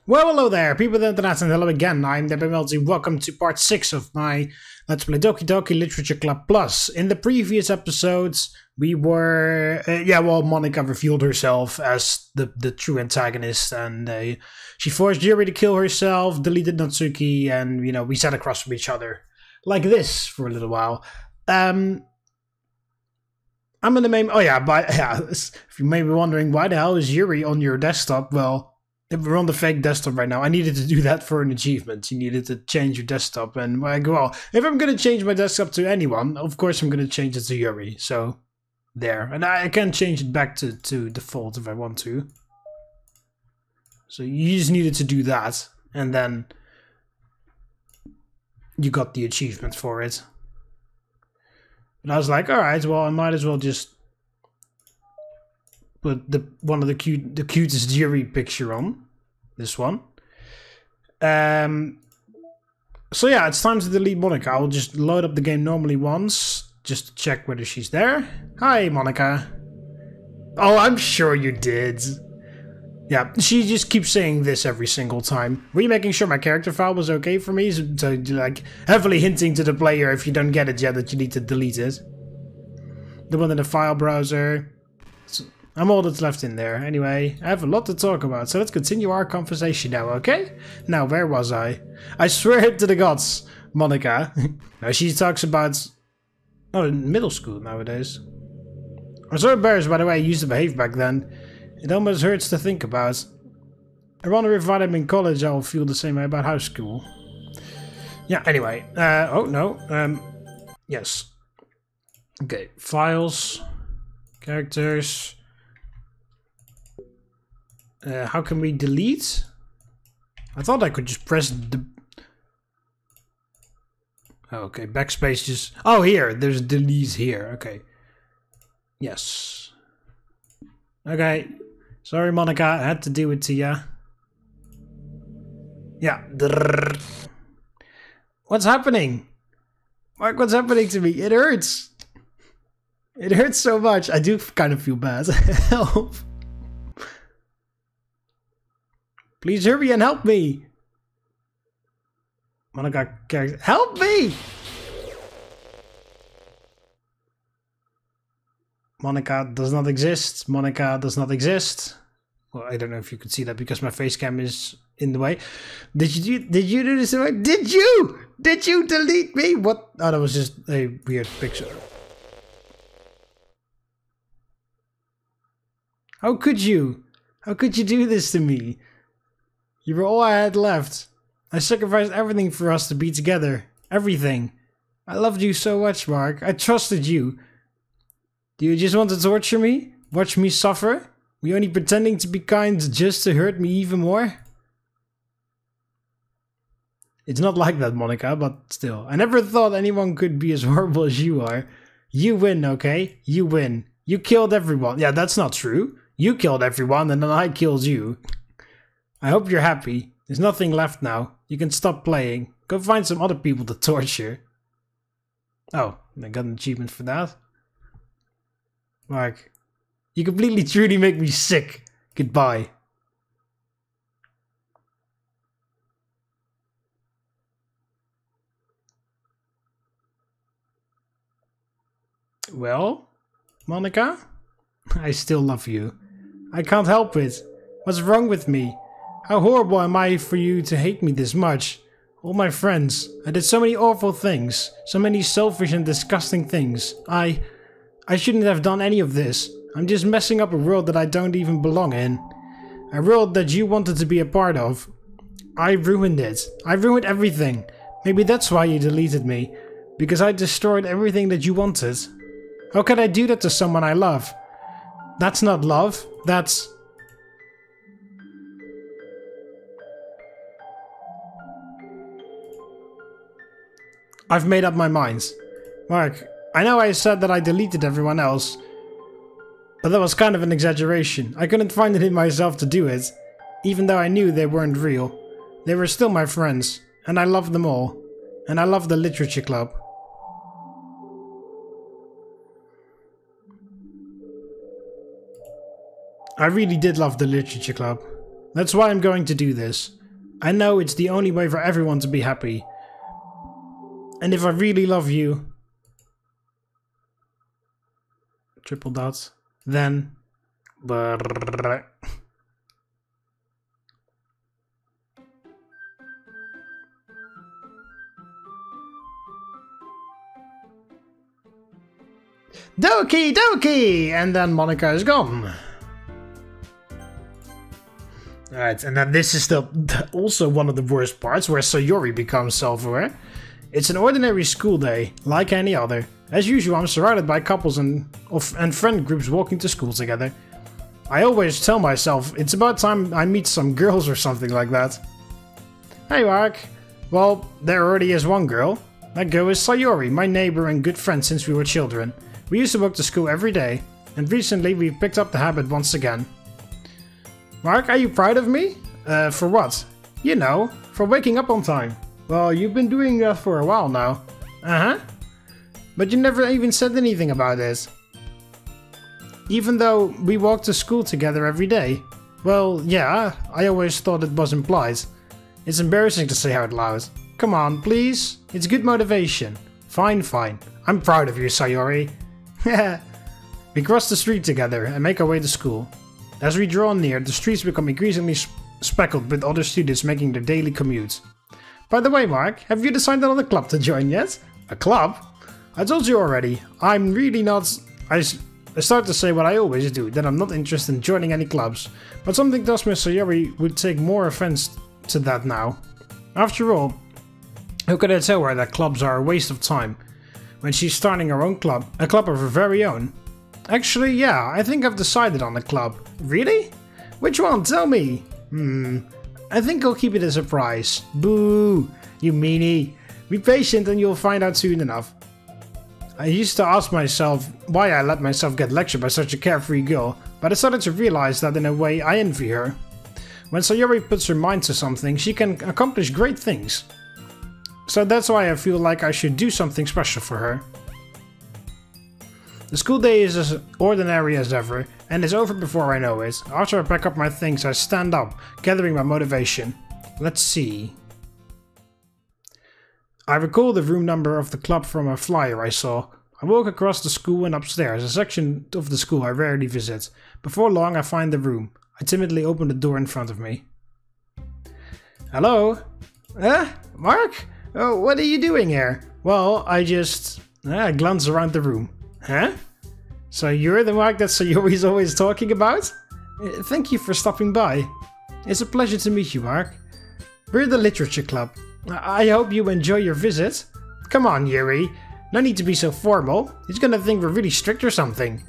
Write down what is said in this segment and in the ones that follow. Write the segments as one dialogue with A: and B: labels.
A: Well, hello there, people of the internet, and hello again. I'm TheMBmulti. Welcome to part 6 of my Let's Play Doki Doki Literature Club Plus. In the previous episodes, we were... Monika revealed herself as the true antagonist, and she forced Yuri to kill herself, deleted Natsuki, and, you know, we sat across from each other. Like this, for a little while. I'm in the main... if you may be wondering, why the hell is Yuri on your desktop? Well... we're on the fake desktop right now. I needed to do that for an achievement. You needed to change your desktop. And well, if I'm going to change my desktop to anyone, of course I'm going to change it to Yuri. So, there. And I can change it back to default if I want to. So you just needed to do that. And then you got the achievement for it. And I was like, alright, well, I might as well just put one of the cutest Yuri picture on. This one. So yeah, it's time to delete Monika. I'll just load up the game normally once, just to check whether she's there. Hi, Monika. Oh, I'm sure you did. Yeah, she just keeps saying this every single time. Were you making sure my character file was okay for me? So like, heavily hinting to the player if you don't get it yet that you need to delete it. The one in the file browser. I'm all that's left in there. Anyway, I have a lot to talk about, so let's continue our conversation now, okay? Now, where was I? I swear to the gods, Monika. Now, she talks about... oh, in middle school nowadays. I'm so embarrassed by the way I used to behave back then. It almost hurts to think about. I wonder if when I'm in college I'll feel the same way about high school. Yeah, anyway. Yes. Okay, files. Characters. How can we delete? I thought I could just press the... oh, okay, backspace just... oh, here, there's delete here, okay. Yes. Okay. Sorry, Monika, I had to do it to ya. Yeah. What's happening? Mark, what's happening to me? It hurts. It hurts so much. I do kind of feel bad. Help. Please hurry and help me! Monika character. Help me! Monika does not exist. Monika does not exist. Well, I don't know if you could see that because my face cam is in the way. Did you do this? Did you? Did you delete me? What? Oh, that was just a weird picture. How could you? How could you do this to me? You were all I had left. I sacrificed everything for us to be together. Everything. I loved you so much, Mark. I trusted you. Do you just want to torture me? Watch me suffer? Were you only pretending to be kind just to hurt me even more? It's not like that, Monika, but still. I never thought anyone could be as horrible as you are. You win, okay? You win. You killed everyone. Yeah, that's not true. You killed everyone and then I killed you. I hope you're happy. There's nothing left now. You can stop playing. Go find some other people to torture. Oh, I got an achievement for that. Mark, you completely truly make me sick. Goodbye. Well, Monika? I still love you. I can't help it. What's wrong with me? How horrible am I for you to hate me this much? All my friends. I did so many awful things. So many selfish and disgusting things. I shouldn't have done any of this. I'm just messing up a world that I don't even belong in. A world that you wanted to be a part of. I ruined it. I ruined everything. Maybe that's why you deleted me. Because I destroyed everything that you wanted. How could I do that to someone I love? That's not love. That's... I've made up my mind. Mark, I know I said that I deleted everyone else, but that was kind of an exaggeration. I couldn't find it in myself to do it, even though I knew they weren't real. They were still my friends, and I loved them all. And I loved the literature club. I really did love the literature club. That's why I'm going to do this. I know it's the only way for everyone to be happy. And if I really love you... Triple dots. Then... Brrr. Doki Doki! And then Monika is gone. Alright, and then this is also one of the worst parts, where Sayori becomes self-aware. It's an ordinary school day, like any other. As usual, I'm surrounded by couples and friend groups walking to school together. I always tell myself, it's about time I meet some girls or something like that. Hey Mark! Well, there already is one girl. That girl is Sayori, my neighbor and good friend since we were children. We used to walk to school every day, and recently we've picked up the habit once again. Mark, are you proud of me? For what? You know, for waking up on time. Well, you've been doing that for a while now. Uh-huh. But you never even said anything about it. Even though we walk to school together every day. Well, yeah, I always thought it was implied. It's embarrassing to say out loud. Come on, please. It's good motivation. Fine, fine. I'm proud of you, Sayori. We cross the street together and make our way to school. As we draw near, the streets become increasingly speckled with other students making their daily commute. By the way, Mark, have you decided on a club to join yet? A club? I told you already, I'm really not... I start to say what I always do, that I'm not interested in joining any clubs. But something tells me Sayori would take more offense to that now. After all, how could I tell her that clubs are a waste of time? When she's starting her own club, a club of her very own. Actually, yeah, I think I've decided on a club. Really? Which one? Tell me! I think I'll keep it a surprise. Boo! You meanie! Be patient and you'll find out soon enough. I used to ask myself why I let myself get lectured by such a carefree girl, but I started to realize that in a way I envy her. When Sayori puts her mind to something, she can accomplish great things. So that's why I feel like I should do something special for her. The school day is as ordinary as ever, and is over before I know it. After I pack up my things, I stand up, gathering my motivation. Let's see. I recall the room number of the club from a flyer I saw. I walk across the school and upstairs, a section of the school I rarely visit. Before long I find the room. I timidly open the door in front of me. Hello? Mark? Oh, what are you doing here? Well, I just... I glance around the room. Huh? So you're the Mark that Sayori's always talking about? Thank you for stopping by. It's a pleasure to meet you, Mark. We're the literature club. I hope you enjoy your visit. Come on, Yuri. No need to be so formal. He's gonna think we're really strict or something.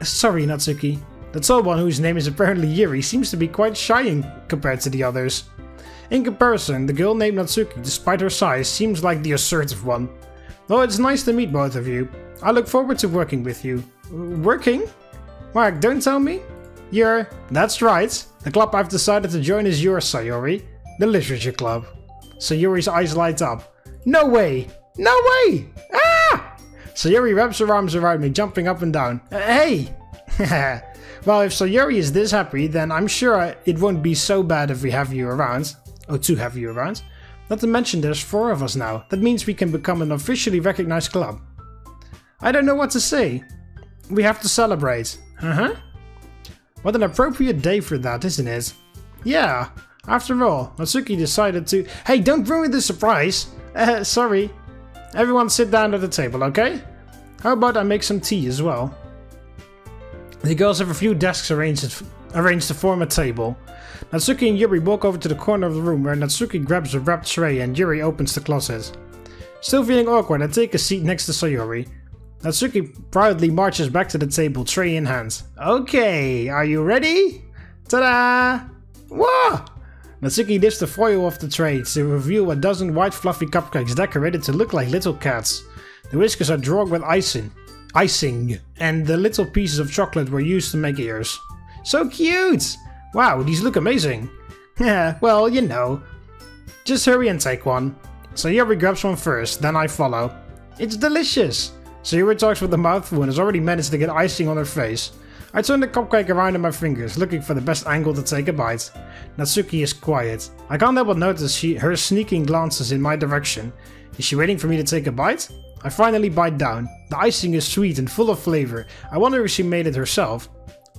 A: Sorry, Natsuki. The tall one, whose name is apparently Yuri, seems to be quite shy compared to the others. In comparison, the girl named Natsuki, despite her size, seems like the assertive one. Well, it's nice to meet both of you. I look forward to working with you. Working? Mark, don't tell me. That's right. The club I've decided to join is yours, Sayori. The literature club. Sayori's eyes light up. No way! No way! Ah! Sayori wraps her arms around me, jumping up and down. Hey! Well, if Sayori is this happy, then I'm sure it won't be so bad if we have you around. Oh, to have you around. Not to mention there's 4 of us now. That means we can become an officially recognized club. I don't know what to say. We have to celebrate. What an appropriate day for that, isn't it? Yeah. After all, Natsuki decided to... Hey, don't ruin the surprise! Sorry. Everyone sit down at the table, okay? How about I make some tea as well? The girls have a few desks arranged to form a table. Natsuki and Yuri walk over to the corner of the room where Natsuki grabs a wrapped tray and Yuri opens the closet. Still feeling awkward, I take a seat next to Sayori. Natsuki proudly marches back to the table, tray in hand. Okay, are you ready? Ta-da! Whoa! Natsuki lifts the foil off the tray to reveal a dozen white fluffy cupcakes decorated to look like little cats. The whiskers are drawn with icing, and the little pieces of chocolate were used to make ears. So cute! Wow, these look amazing. Yeah, well, you know. Just hurry and take one. Sayori grabs one first, then I follow. It's delicious! Sayori talks with a mouthful and has already managed to get icing on her face. I turn the cupcake around in my fingers, looking for the best angle to take a bite. Natsuki is quiet. I can't help but notice her sneaking glances in my direction. Is she waiting for me to take a bite? I finally bite down. The icing is sweet and full of flavor. I wonder if she made it herself.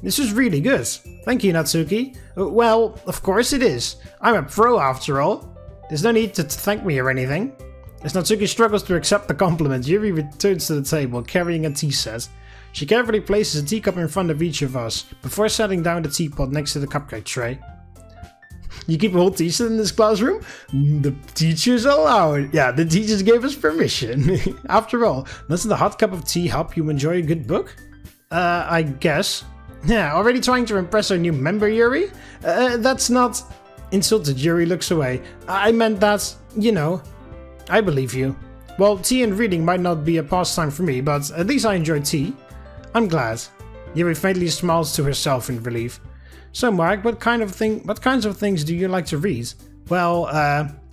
A: This is really good. Thank you, Natsuki. Well, of course it is. I'm a pro after all. There's no need to thank me or anything. As Natsuki struggles to accept the compliment, Yuri returns to the table, carrying a tea set. She carefully places a teacup in front of each of us, before setting down the teapot next to the cupcake tray. You keep a whole tea set in this classroom? The teachers allow it. Yeah, the teachers gave us permission. After all, doesn't a hot cup of tea help you enjoy a good book? I guess. Yeah, already trying to impress our new member, Yuri? That's not... Insulted, Yuri looks away. I meant that, you know... I believe you. Well, tea and reading might not be a pastime for me, but at least I enjoy tea. I'm glad. Yuri faintly smiles to herself in relief. So, Mark, what kinds of things do you like to read? Well,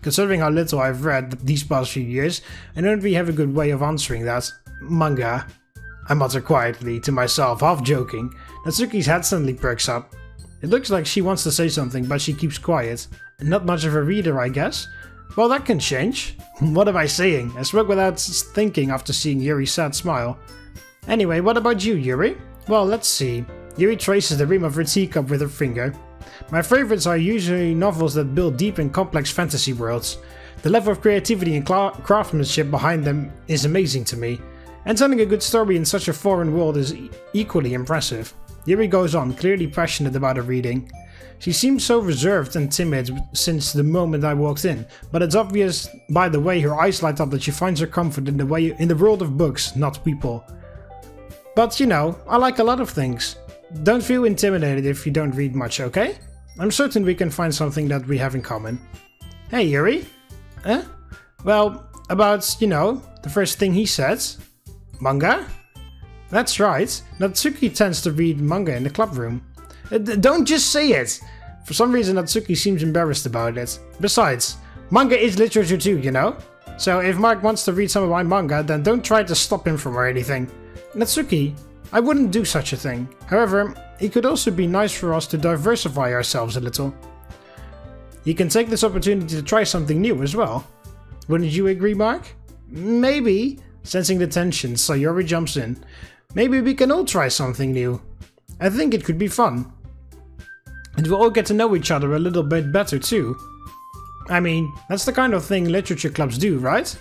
A: considering how little I've read these past few years, I don't really have a good way of answering that. Manga. I mutter quietly to myself, half joking. Natsuki's head suddenly perks up. It looks like she wants to say something, but she keeps quiet. Not much of a reader, I guess. Well, that can change. What am I saying? I spoke without thinking after seeing Yuri's sad smile. Anyway, what about you, Yuri? Well, let's see. Yuri traces the rim of her teacup with her finger. My favorites are usually novels that build deep and complex fantasy worlds. The level of creativity and craftsmanship behind them is amazing to me. And telling a good story in such a foreign world is equally impressive. Yuri goes on, clearly passionate about her reading. She seems so reserved and timid since the moment I walked in, but it's obvious by the way her eyes light up that she finds her comfort in the world of books, not people. But you know, I like a lot of things. Don't feel intimidated if you don't read much, okay? I'm certain we can find something that we have in common. Hey, Yuri? Well, about, you know, the first thing he said. Manga? That's right. Natsuki tends to read manga in the club room. Don't just say it! For some reason Natsuki seems embarrassed about it. Besides, manga is literature too, you know? So if Mark wants to read some of my manga, then don't try to stop him from or anything. Natsuki, I wouldn't do such a thing. However, it could also be nice for us to diversify ourselves a little. You can take this opportunity to try something new as well. Wouldn't you agree, Mark? Maybe. Sensing the tension, Sayori jumps in. Maybe we can all try something new. I think it could be fun. And we'll all get to know each other a little bit better too. I mean, that's the kind of thing literature clubs do, right?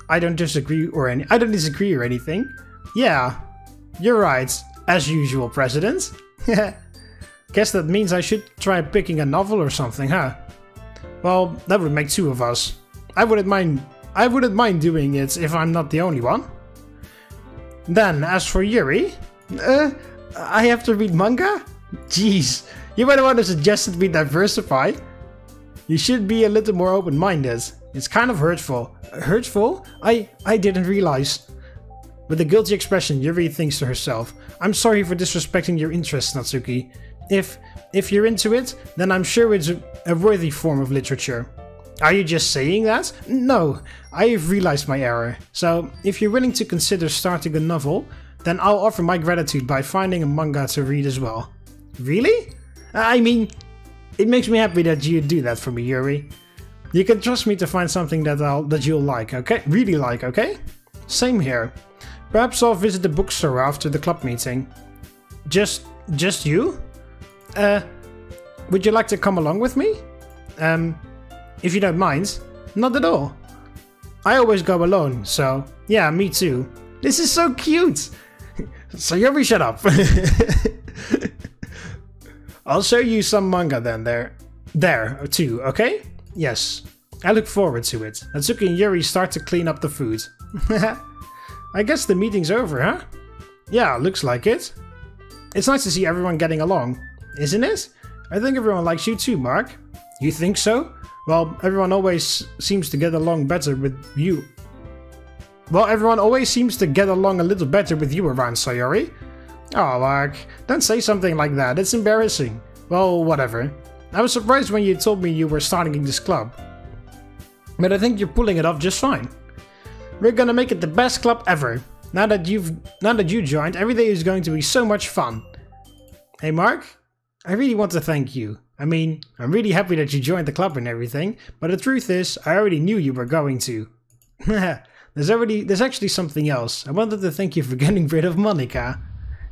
A: I don't disagree or anything. Yeah, you're right. As usual, President. Guess that means I should try picking a novel or something, huh? Well, that would make two of us. I wouldn't mind doing it if I'm not the only one. Then, as for Yuri... I have to read manga? Jeez, you might want to suggest we diversify. You should be a little more open-minded. It's kind of hurtful. Hurtful? I didn't realize. With a guilty expression, Yuri thinks to herself, I'm sorry for disrespecting your interests, Natsuki. If you're into it, then I'm sure it's a worthy form of literature. Are you just saying that? No, I have realized my error. So, if you're willing to consider starting a novel, then I'll offer my gratitude by finding a manga to read as well. Really? I mean, it makes me happy that you do that for me, Yuri. You can trust me to find something that you'll like, okay? Really like, okay? Same here. Perhaps I'll visit the bookstore after the club meeting. Just you? Would you like to come along with me? If you don't mind. Not at all. I always go alone, so yeah, me too. This is so cute! Sayori, shut up. I'll show you some manga then there too, okay? Yes. I look forward to it. Natsuki and Yuri start to clean up the food. I guess the meeting's over, huh? Yeah, looks like it. It's nice to see everyone getting along, isn't it? I think everyone likes you too, Mark. You think so? Well, everyone always seems to get along better with you. Well, everyone always seems to get along a little better with you around, Sayori. Oh, Mark, don't say something like that, it's embarrassing. Well, whatever. I was surprised when you told me you were starting this club. But I think you're pulling it off just fine. We're gonna make it the best club ever. Now that you joined, every day is going to be so much fun. Hey Mark, I really want to thank you. I mean, I'm really happy that you joined the club and everything, but the truth is, I already knew you were going to. There's actually something else. I wanted to thank you for getting rid of Monika.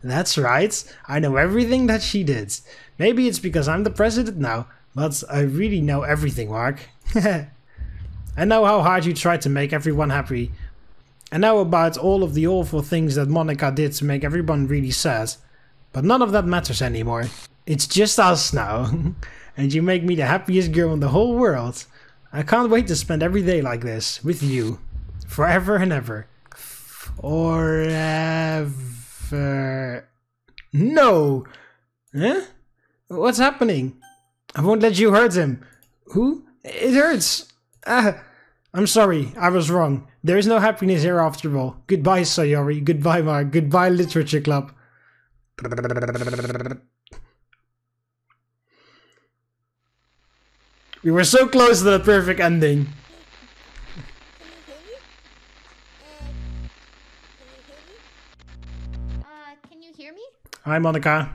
A: That's right, I know everything that she did. Maybe it's because I'm the president now, but I really know everything, Mark. I know how hard you tried to make everyone happy. I know about all of the awful things that Monika did to make everyone really sad. But none of that matters anymore. It's just us now. And you make me the happiest girl in the whole world. I can't wait to spend every day like this, with you. Forever and ever. Forever. No! Huh? What's happening? I won't let you hurt him. Who? It hurts. I'm sorry, I was wrong. There is no happiness here after all. Goodbye, Sayori. Goodbye, Mark. Goodbye, Literature Club. We were so close to that perfect ending.
B: Can you hear me?
A: Hi, Monika.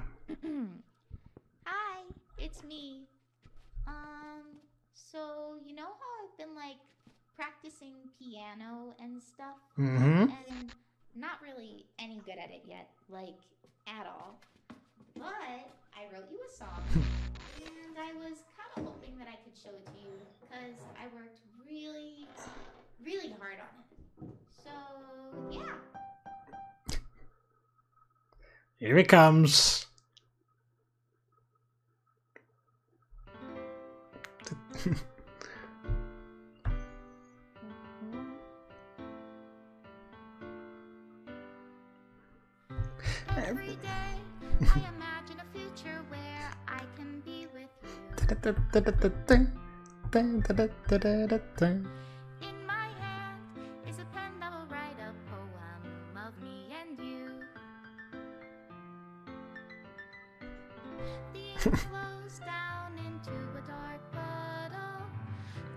B: Hi, it's me. So you know how I've been like practicing piano and stuff?
A: Mm-hmm.
B: And not really any good at it yet, like at all. But I wrote you a song, and I was kind of hoping that I could show it to you, because I worked really, really hard on it. So, yeah.
A: Here it comes.
B: Every day I imagine a future where I can be with you. In my hand is a pen that will write a poem of me and you. The ink flows down into a dark puddle.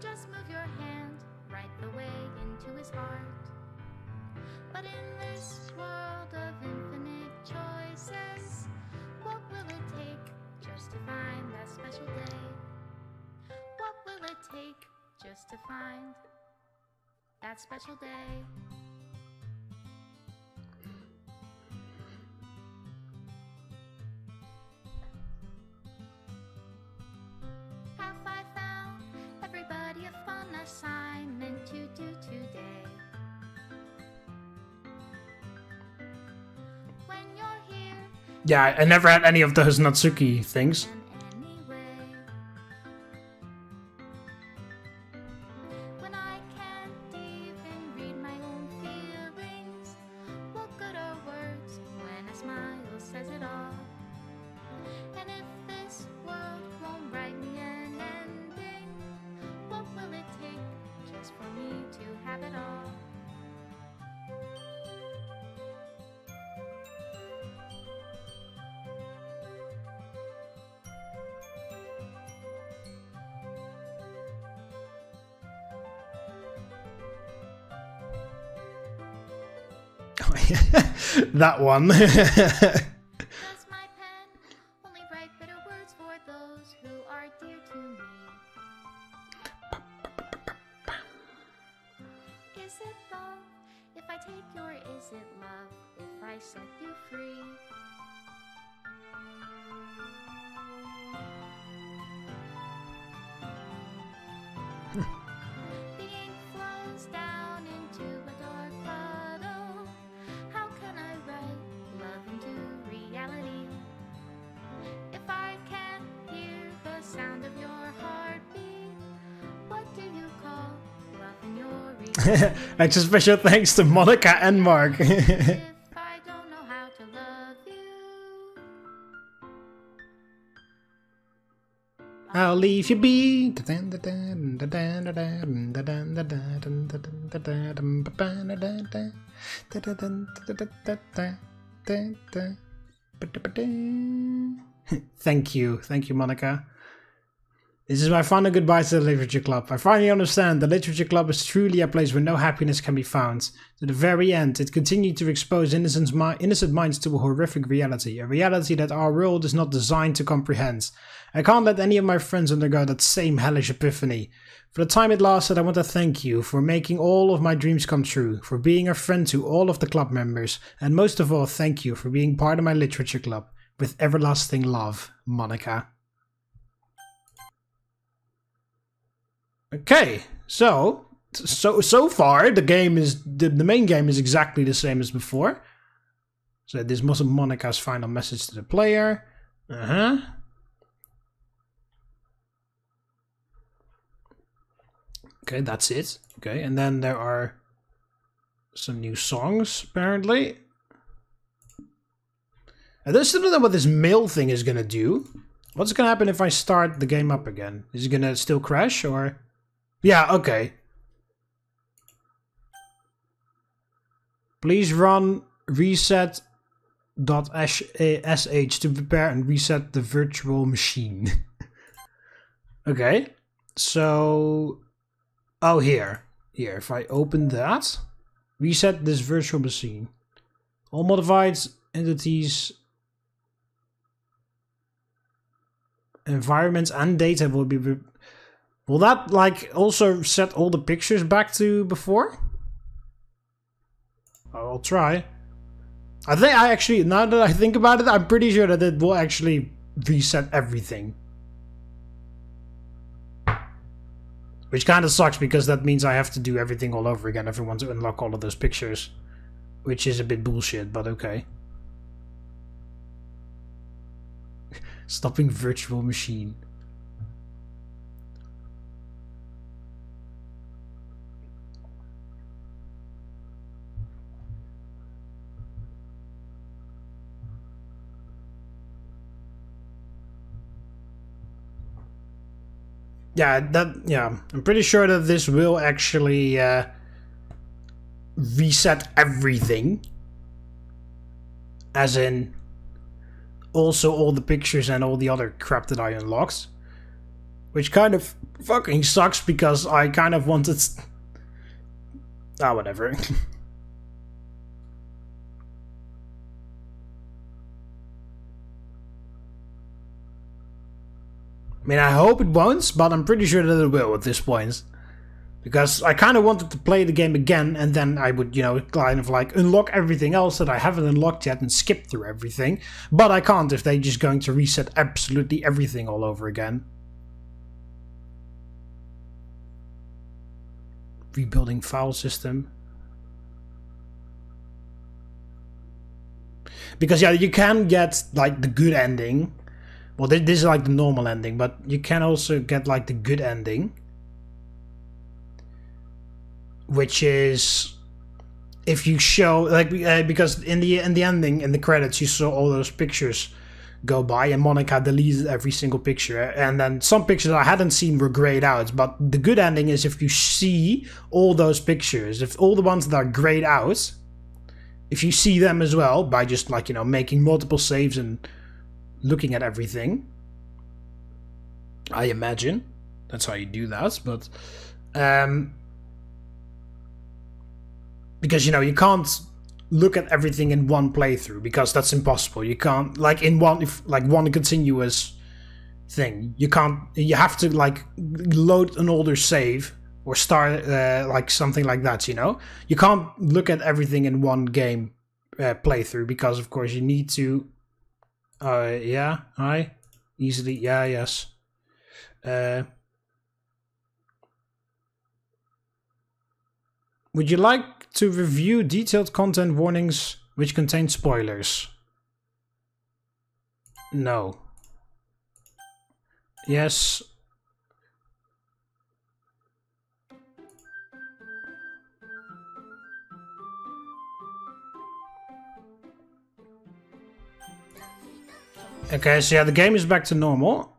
B: Just move your hand right the way into his heart. But in this world of infinite choices, what will it take just to find that special day? What will it take just to find that special day? Have I found everybody a fun assignment to do today? When you're here,
A: Yeah, I never had any of those Natsuki things.
B: anyway. When I can't even read my own feelings, what good are words when a smile says it all? And if this world won't write me an ending, what will it take just for me to have it all?
A: That one.
B: Does my pen only write bitter words for those who are dear to me? Is it love if I take you, or is it love if I set you free? The ink flows down into a dark puddle. How can I write love into reality? If I can't hear the sound of your heartbeat, what do you call love in your reality?
A: Extra special thanks to Monika and Mark.
B: If I don't know how to love you,
A: I'll leave you be. Thank you, Monika. This is my final goodbye to the Literature Club. I finally understand the Literature Club is truly a place where no happiness can be found. To the very end, it continued to expose innocent minds to a horrific reality. A reality that our world is not designed to comprehend. I can't let any of my friends undergo that same hellish epiphany. For the time it lasted, I want to thank you for making all of my dreams come true, for being a friend to all of the club members, and most of all, thank you for being part of my Literature Club. With everlasting love, Monika. Okay, so far the game is the main game is exactly the same as before. So this was Monika's final message to the player. Okay, that's it. Okay, and then there are some new songs apparently. I still don't know what this mail thing is gonna do. What's gonna happen if I start the game up again? Is it gonna still crash or? Yeah, okay. Please run reset.sh to prepare and reset the virtual machine. Okay, so... Oh, here. Here, if I open that, reset this virtual machine. All modified entities, environments and data will be... Will that, like, also set all the pictures back to before? I'll try. I think I actually, now that I think about it, I'm pretty sure that it will actually reset everything. Which kind of sucks, because that means I have to do everything all over again if I want to unlock all of those pictures. Which is a bit bullshit, but okay. Stopping virtual machine. Yeah, I'm pretty sure that this will actually reset everything. As in, also all the pictures and all the other crap that I unlocked. Which kind of fucking sucks, because I kind of wanted... Ah, whatever. I mean, I hope it won't, but I'm pretty sure that it will at this point. Because I kind of wanted to play the game again, and then I would, you know, kind of like unlock everything else that I haven't unlocked yet and skip through everything. But I can't if they're just going to reset absolutely everything all over again. Rebuilding file system. Because yeah, you can get like the good ending. Well, this is like the normal ending, but you can also get like the good ending. Which is if you show like because in the ending, in the credits, you saw all those pictures go by, and Monika deleted every single picture, and then some pictures I hadn't seen were grayed out. But the good ending is if you see all those pictures, if all the ones that are grayed out, if you see them as well by just like, you know, making multiple saves and looking at everything. I imagine that's how you do that, but because, you know, you can't look at everything in one playthrough, because that's impossible. You can't, like, in one continuous thing. You can't, you have to like load an older save or start like something like that, you know. You can't look at everything in one game playthrough, because of course you need to yeah, hi, easily, yeah, yes. Would you like to review detailed content warnings which contain spoilers? No. Yes. Okay, so yeah, the game is back to normal.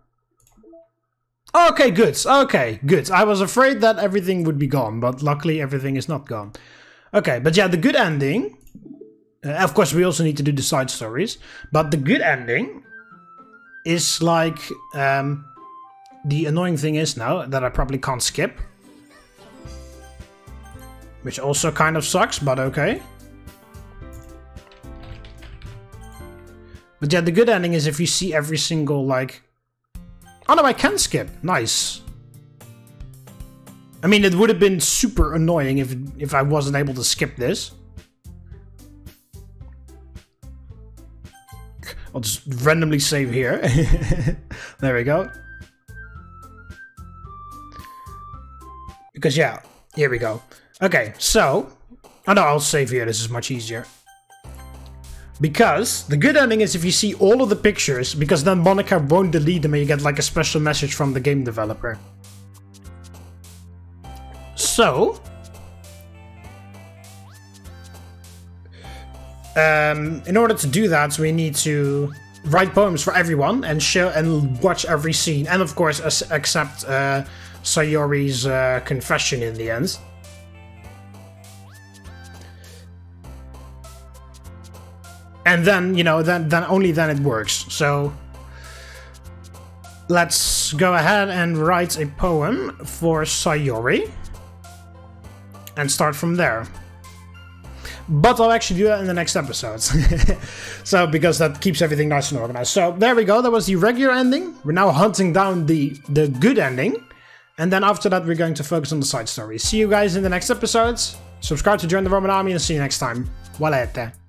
A: Okay, good. Okay, good. I was afraid that everything would be gone, but luckily everything is not gone. Okay, but yeah, the good ending... of course, we also need to do the side stories. But the good ending is like... the annoying thing is now that I probably can't skip. Which also kind of sucks, but okay. But yeah, the good ending is if you see every single, like... Oh no, I can skip. Nice. I mean, it would have been super annoying if I wasn't able to skip this. I'll just randomly save here. There we go. Because yeah, here we go. Okay, so... Oh no, I'll save here. This is much easier. Because the good ending is if you see all of the pictures, because then Monika won't delete them and you get like a special message from the game developer. So, in order to do that, we need to write poems for everyone and show and watch every scene, and of course accept Sayori's confession in the end. And then, you know, then only then it works. So let's go ahead and write a poem for Sayori and start from there. But I'll actually do that in the next episodes. So, because that keeps everything nice and organized. So there we go, that was the regular ending. We're now hunting down the good ending. And then after that we're going to focus on the side story. See you guys in the next episodes. Subscribe to join the Roman army and see you next time. Avete.